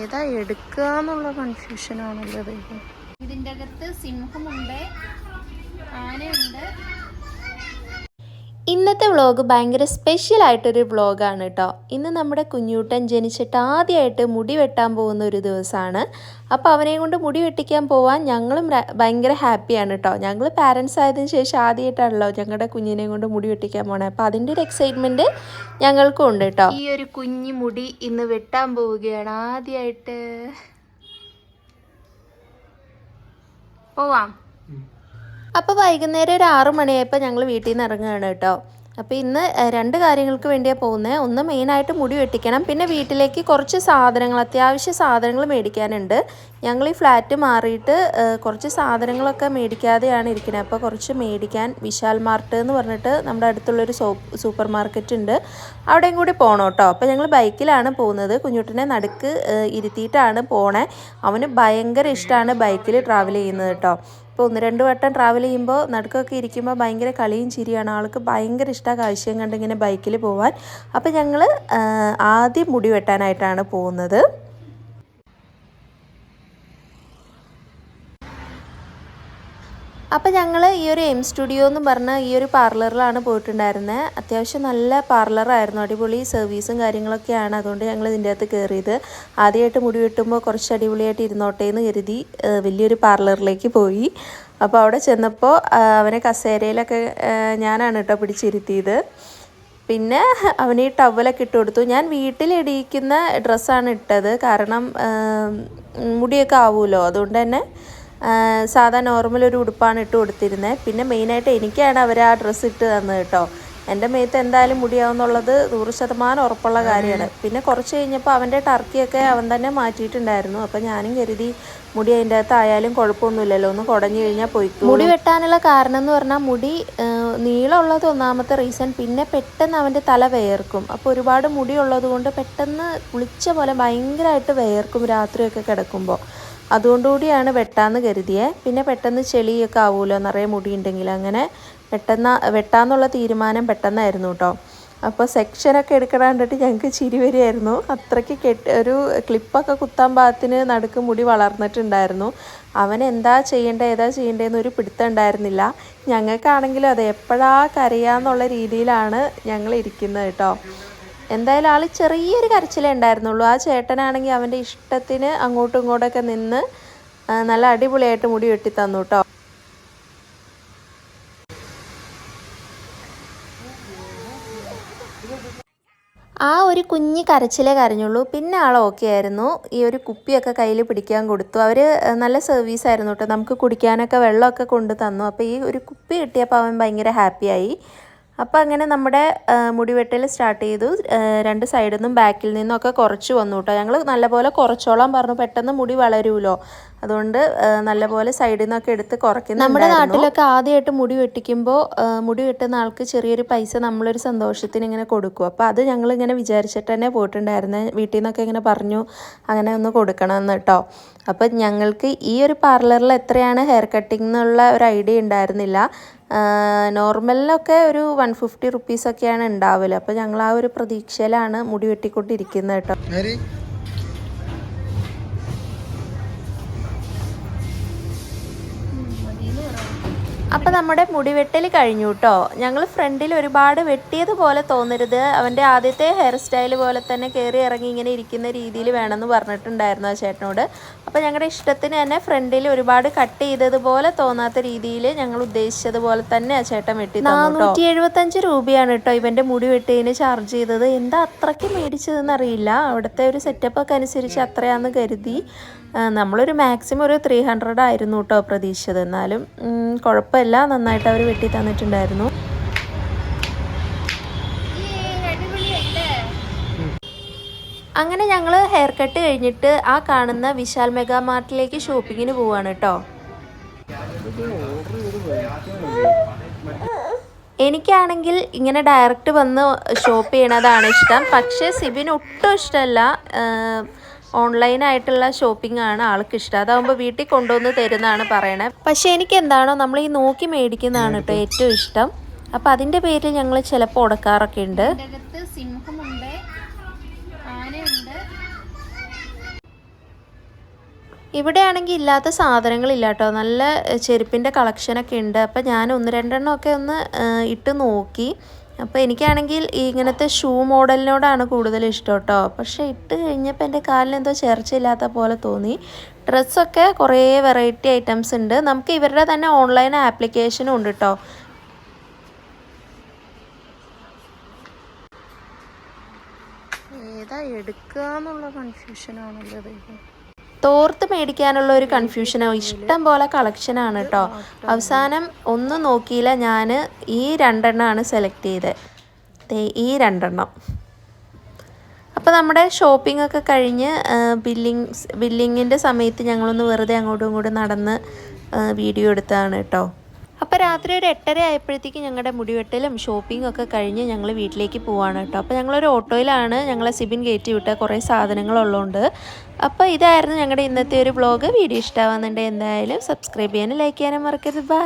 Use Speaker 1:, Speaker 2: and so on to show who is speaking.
Speaker 1: ഏതാ എടുക്കുക എന്നുള്ള കൺഫ്യൂഷനാണല്ലോ ദൈവം.
Speaker 2: ഇതിൻ്റെ അകത്ത് സിംഹമുണ്ട്, ആനയുണ്ട്.
Speaker 3: ഇന്നത്തെ വ്ളോഗ് ഭയങ്കര സ്പെഷ്യലായിട്ടൊരു വ്ളോഗാണ് കേട്ടോ. ഇന്ന് നമ്മുടെ കുഞ്ഞൂട്ടൻ ജനിച്ചിട്ട് ആദ്യമായിട്ട് മുടി വെട്ടാൻ പോകുന്ന ഒരു ദിവസമാണ്. അപ്പോൾ അവനെ കൊണ്ട് മുടി വെട്ടിക്കാൻ പോവാൻ ഞങ്ങളും ഭയങ്കര ഹാപ്പിയാണ് കേട്ടോ. ഞങ്ങൾ പാരൻസ് ആയതിനു ശേഷം ആദ്യമായിട്ടാണല്ലോ ഞങ്ങളുടെ കുഞ്ഞിനെ കൊണ്ട് മുടി വെട്ടിക്കാൻ പോകണേ. അപ്പോൾ അതിൻ്റെ ഒരു എക്സൈറ്റ്മെൻറ്റ് ഞങ്ങൾക്കും ഉണ്ട് കേട്ടോ.
Speaker 1: ഈ ഒരു കുഞ്ഞു മുടി ഇന്ന് വെട്ടാൻ പോവുകയാണ് ആദ്യമായിട്ട്. പോവാം.
Speaker 3: അപ്പോൾ വൈകുന്നേരം ഒരു 6 മണിയായപ്പോൾ ഞങ്ങൾ വീട്ടിൽ നിന്ന് ഇറങ്ങുകയാണ് കേട്ടോ. അപ്പോൾ ഇന്ന് 2 കാര്യങ്ങൾക്ക് വേണ്ടിയാണ് പോകുന്നത്. ഒന്ന് മെയിനായിട്ട് മുടി വെട്ടിക്കണം, പിന്നെ വീട്ടിലേക്ക് കുറച്ച് സാധനങ്ങൾ, അത്യാവശ്യ സാധനങ്ങൾ മേടിക്കാനുണ്ട്. ഞങ്ങൾ ഈ ഫ്ലാറ്റ് മാറിയിട്ട് കുറച്ച് സാധനങ്ങളൊക്കെ മേടിക്കാതെയാണ് ഇരിക്കുന്നത്. അപ്പോൾ കുറച്ച് മേടിക്കാൻ വിശാൽ മാർട്ട് എന്ന് പറഞ്ഞിട്ട് നമ്മുടെ അടുത്തുള്ളൊരു സൂപ്പർ മാർക്കറ്റ് ഉണ്ട്, അവിടെയും കൂടി പോകണം കേട്ടോ. അപ്പോൾ ഞങ്ങൾ ബൈക്കിലാണ് പോകുന്നത്. കുഞ്ഞുട്ടിനെ നടുക്ക് ഇരുത്തിയിട്ടാണ് പോണേ. അവന് ഭയങ്കര ഇഷ്ടമാണ് ബൈക്കിൽ ട്രാവൽ ചെയ്യുന്നത് കേട്ടോ. ഇപ്പോൾ 1-2 വട്ടം ട്രാവൽ ചെയ്യുമ്പോൾ നടുക്കൊക്കെ ഇരിക്കുമ്പോൾ ഭയങ്കര കളിയും ചിരിയാണ്. ആൾക്ക് ഭയങ്കര ഇഷ്ടമാണ് കാഴ്ചയും കണ്ട് ഇങ്ങനെ ബൈക്കിൽ പോകാൻ. അപ്പോൾ ഞങ്ങൾ ആദ്യം മുടി വെട്ടാനായിട്ടാണ് പോകുന്നത്. അപ്പോൾ ഞങ്ങൾ ഈ ഒരു എം സ്റ്റുഡിയോ എന്ന് പറഞ്ഞ ഈ ഒരു പാർലറിലാണ് പോയിട്ടുണ്ടായിരുന്നത്. അത്യാവശ്യം നല്ല പാർലറായിരുന്നു, അടിപൊളി സർവീസും കാര്യങ്ങളൊക്കെയാണ്. അതുകൊണ്ട് ഞങ്ങൾ ഇതിൻ്റെ അകത്ത് കയറിയത്. ആദ്യമായിട്ട് മുടി വെട്ടുമ്പോൾ കുറച്ച് അടിപൊളിയായിട്ട് ഇരുന്നോട്ടെ എന്ന് കരുതി വലിയൊരു പാർലറിലേക്ക് പോയി. അപ്പോൾ അവിടെ ചെന്നപ്പോൾ അവനെ കസേരയിലൊക്കെ ഞാനാണ് കേട്ടോ പിടിച്ചിരുത്തിയത്. പിന്നെ അവന് ഈ ടവലൊക്കെ ഇട്ട് കൊടുത്തു. ഞാൻ വീട്ടിലിടിയിക്കുന്ന ഡ്രസ്സാണ് ഇട്ടത്, കാരണം മുടിയൊക്കെ ആവുമല്ലോ. അതുകൊണ്ട് തന്നെ സാധാ നോർമൽ ഒരു ഉടുപ്പാണ് ഇട്ട് കൊടുത്തിരുന്നത്. പിന്നെ മെയിനായിട്ട് എനിക്കാണ് അവർ ആ ഡ്രസ്സ് ഇട്ട് തന്നത് കേട്ടോ. എൻ്റെ മേത്ത് എന്തായാലും മുടിയാവുന്നുള്ളത് 100% ഉറപ്പുള്ള കാര്യമാണ്. പിന്നെ കുറച്ച് കഴിഞ്ഞപ്പോൾ അവൻ്റെ ടർക്കിയൊക്കെ അവൻ തന്നെ മാറ്റിയിട്ടുണ്ടായിരുന്നു. അപ്പോൾ ഞാനും കരുതി മുടി അതിൻ്റെ അകത്ത് ആയാലും കുഴപ്പമൊന്നുമില്ലല്ലോ, ഒന്ന് കുടഞ്ഞു കഴിഞ്ഞാൽ പോയി. മുടി വെട്ടാനുള്ള കാരണം എന്ന് പറഞ്ഞാൽ മുടി നീളമുള്ളത് ഒന്നാമത്തെ റീസൺ. പിന്നെ പെട്ടെന്ന് അവൻ്റെ തല വിയർക്കും. അപ്പോൾ ഒരുപാട് മുടി ഉള്ളത് കൊണ്ട് പെട്ടെന്ന് കുളിച്ച പോലെ ഭയങ്കരമായിട്ട് വിയർക്കും രാത്രിയൊക്കെ കിടക്കുമ്പോൾ. അതുകൊണ്ടുകൂടിയാണ് വെട്ടാന്ന് കരുതിയത്. പിന്നെ പെട്ടെന്ന് ചെളിയൊക്കെ ആവുമല്ലോ നിറയെ മുടി ഉണ്ടെങ്കിൽ. അങ്ങനെ വെട്ടാന്നുള്ള തീരുമാനം പെട്ടെന്നായിരുന്നു കേട്ടോ. അപ്പോൾ സെക്ഷനൊക്കെ എടുക്കണ കണ്ടിട്ട് ഞങ്ങൾക്ക് ചിരി വരികയായിരുന്നു. അത്രയ്ക്ക് ഒരു ക്ലിപ്പൊക്കെ കുത്താൻ പാകത്തിന് നടുക്ക് മുടി വളർന്നിട്ടുണ്ടായിരുന്നു. അവൻ എന്താ ചെയ്യേണ്ടത് ഏതാ ചെയ്യേണ്ടതെന്ന് ഒരു പിടുത്തം ഉണ്ടായിരുന്നില്ല. ഞങ്ങൾക്കാണെങ്കിലും അത് എപ്പോഴാ കരയാന്നുള്ള രീതിയിലാണ് ഞങ്ങൾ ഇരിക്കുന്നത് കേട്ടോ. എന്തായാലും ആൾ ചെറിയൊരു കരച്ചിലേ ഉണ്ടായിരുന്നുള്ളൂ. ആ ചേട്ടനാണെങ്കിൽ അവൻ്റെ ഇഷ്ടത്തിന് അങ്ങോട്ടും ഇങ്ങോട്ടൊക്കെ നിന്ന് നല്ല അടിപൊളിയായിട്ട് മുടി വെട്ടി തന്നു കേട്ടോ. ആ ഒരു കുഞ്ഞി കരച്ചിലേ കരഞ്ഞുള്ളൂ. പിന്നെ ആൾ ഓക്കെ ആയിരുന്നു. ഈ ഒരു കുപ്പിയൊക്കെ കയ്യിൽ പിടിക്കാൻ കൊടുത്തു. അവർ നല്ല സർവീസായിരുന്നു കേട്ടോ. നമുക്ക് കുടിക്കാനൊക്കെ വെള്ളമൊക്കെ കൊണ്ട് തന്നു. അപ്പോൾ ഈ ഒരു കുപ്പി കിട്ടിയപ്പോൾ അവൻ ഭയങ്കര ഹാപ്പിയായി. അപ്പോൾ അങ്ങനെ നമ്മുടെ മുടിവെട്ടൽ സ്റ്റാർട്ട് ചെയ്തു. 2 സൈഡിൽ നിന്നും ബാക്കിൽ നിന്നൊക്കെ കുറച്ച് വന്നു കേട്ടോ. ഞങ്ങൾ നല്ലപോലെ കുറച്ചോളാൻ പറഞ്ഞു, പെട്ടെന്ന് മുടി വളരുമല്ലോ. അതുകൊണ്ട് നല്ലപോലെ സൈഡിൽ നിന്നൊക്കെ എടുത്ത് കുറയ്ക്കുന്നു. നമ്മുടെ നാട്ടിലൊക്കെ ആദ്യമായിട്ട് മുടി വെട്ടിക്കുമ്പോൾ മുടി വെട്ടുന്ന ആൾക്ക് ചെറിയൊരു പൈസ നമ്മളൊരു സന്തോഷത്തിന് ഇങ്ങനെ കൊടുക്കും. അപ്പോൾ അത് ഞങ്ങളിങ്ങനെ വിചാരിച്ചിട്ട് തന്നെ പോയിട്ടുണ്ടായിരുന്നത്. വീട്ടിൽ നിന്നൊക്കെ ഇങ്ങനെ പറഞ്ഞു അങ്ങനെ ഒന്ന് കൊടുക്കണമെന്ന് കേട്ടോ. അപ്പം ഞങ്ങൾക്ക് ഈ ഒരു പാർലറിൽ എത്രയാണ് ഹെയർ കട്ടിംഗ് എന്നുള്ള ഒരു ഐഡിയ ഉണ്ടായിരുന്നില്ല. നോർമലിനൊക്കെ ഒരു 150 റുപ്പീസൊക്കെയാണ് ഉണ്ടാവല്. അപ്പോൾ ഞങ്ങൾ ആ ഒരു പ്രതീക്ഷയിലാണ് മുടി വെട്ടിക്കൊണ്ടിരിക്കുന്നത് കേട്ടോ. അപ്പോൾ നമ്മുടെ മുടി വെട്ടൽ കഴിഞ്ഞു കേട്ടോ. ഞങ്ങൾ ഫ്രണ്ടിൽ ഒരുപാട് വെട്ടിയതുപോലെ തോന്നരുത്, അവൻ്റെ ആദ്യത്തെ ഹെയർ സ്റ്റൈൽ പോലെ തന്നെ കയറി ഇറങ്ങി ഇങ്ങനെ ഇരിക്കുന്ന രീതിയിൽ വേണമെന്ന് പറഞ്ഞിട്ടുണ്ടായിരുന്നു ആ ചേട്ടനോട്. അപ്പോൾ ഞങ്ങളുടെ ഇഷ്ടത്തിന് തന്നെ ഫ്രണ്ടിൽ ഒരുപാട് കട്ട് ചെയ്തതുപോലെ തോന്നാത്ത രീതിയിൽ ഞങ്ങൾ ഉദ്ദേശിച്ചതുപോലെ തന്നെ ആ ചേട്ടൻ വെട്ടി തന്നു. 475 രൂപയാണ് കേട്ടോ ഇവൻ്റെ മുടി വെട്ടിയതിന് ചാർജ് ചെയ്തത്. എന്താ അത്രയ്ക്ക് മേടിച്ചതെന്ന് അറിയില്ല. അവിടുത്തെ ഒരു സെറ്റപ്പൊക്കെ അനുസരിച്ച് അത്രയാണെന്ന് കരുതി. നമ്മളൊരു മാക്സിമം ഒരു 300 ആയിരുന്നു കേട്ടോ പ്രതീക്ഷിച്ചത്. എന്നാലും കുഴപ്പമില്ല, നന്നായിട്ട് അവർ വെട്ടി തന്നിട്ടുണ്ടായിരുന്നു. അങ്ങനെ ഞങ്ങൾ ഹെയർ കട്ട് കഴിഞ്ഞിട്ട് ആ കാണുന്ന വിശാൽ മെഗാ മാർട്ടിലേക്ക് ഷോപ്പിങ്ങിന് പോവാണ് കേട്ടോ. എനിക്കാണെങ്കിൽ ഇങ്ങനെ ഡയറക്റ്റ് വന്ന് ഷോപ്പ് ചെയ്യണതാണ് ഇഷ്ടം. പക്ഷേ സിബിന് ഒട്ടും ഇഷ്ടമല്ല ഓൺലൈനായിട്ടുള്ള ഷോപ്പിംഗ് ആണ് ആൾക്ക് ഇഷ്ടം. അതാകുമ്പോൾ വീട്ടിൽ കൊണ്ടുവന്ന് തരുന്നതാണ് പറയണേ. പക്ഷേ എനിക്ക് എന്താണോ നമ്മൾ ഈ നോക്കി മേടിക്കുന്നതാണ് കേട്ടോ ഏറ്റവും ഇഷ്ടം. അപ്പോൾ അതിൻ്റെ പേരിൽ ഞങ്ങൾ ചിലപ്പോൾ ഉടക്കാറൊക്കെ ഉണ്ട്.
Speaker 2: സിംഹമുണ്ട്, ആനയുണ്ട്.
Speaker 3: ഇവിടെ ആണെങ്കിൽ ഇല്ലാത്ത സാധനങ്ങളില്ല കേട്ടോ. നല്ല ചെരുപ്പിൻ്റെ കളക്ഷനൊക്കെ ഉണ്ട്. അപ്പോൾ ഞാൻ 1-2 ഒക്കെ ഒന്ന് ഇട്ട് നോക്കി. അപ്പോൾ എനിക്കാണെങ്കിൽ ഇങ്ങനത്തെ ഷൂ മോഡലിനോടാണ് കൂടുതൽ ഇഷ്ടം കേട്ടോ. പക്ഷേ ഇട്ട് കഴിഞ്ഞപ്പോൾ എൻ്റെ കാലിന് എന്തോ ചേർച്ചയില്ലാത്ത പോലെ തോന്നി. ഡ്രസ്സൊക്കെ കുറേ വെറൈറ്റി ഐറ്റംസ് ഉണ്ട്. നമുക്ക് ഇവരുടെ തന്നെ ഓൺലൈൻ ആപ്ലിക്കേഷനും ഉണ്ട് കേട്ടോ.
Speaker 1: ഏതാ എടുക്കുക എന്നുള്ള കൺഫ്യൂഷനാണല്ലോ.
Speaker 3: തോർത്ത് മേടിക്കാനുള്ള ഒരു കൺഫ്യൂഷനോ, ഇഷ്ടം പോലെ കളക്ഷനാണ് കേട്ടോ. അവസാനം ഒന്നും നോക്കിയില്ല, ഞാൻ ഈ 2 സെലക്ട് ചെയ്തത്. ഈ 2. അപ്പോൾ നമ്മുടെ ഷോപ്പിംഗ് ഒക്കെ കഴിഞ്ഞ് ബില്ലിങ്ങിൻ്റെ സമയത്ത് ഞങ്ങളൊന്ന് വെറുതെ അങ്ങോട്ടും ഇങ്ങോട്ടും നടന്ന് വീഡിയോ എടുത്തതാണ് കേട്ടോ. അപ്പോൾ രാത്രി ഒരു 8:30 ആയപ്പോഴത്തേക്ക് ഞങ്ങളുടെ മുടിവെട്ടലും ഷോപ്പിംഗ് ഒക്കെ കഴിഞ്ഞ് ഞങ്ങൾ വീട്ടിലേക്ക് പോവാണ് കേട്ടോ. അപ്പോൾ ഞങ്ങളൊരു ഓട്ടോയിലാണ് ഞങ്ങളെ സിബിൻ കയറ്റി വിട്ട കുറേ സാധനങ്ങളുള്ളതുകൊണ്ട്. അപ്പോൾ ഇതായിരുന്നു ഞങ്ങളുടെ ഇന്നത്തെ ഒരു വ്ളോഗ്. വീഡിയോ ഇഷ്ടമാവുന്നുണ്ടെങ്കിൽ എന്തായാലും സബ്സ്ക്രൈബ് ചെയ്യാനും ലൈക്ക് ചെയ്യാനും മറക്കരുത്. ബൈ.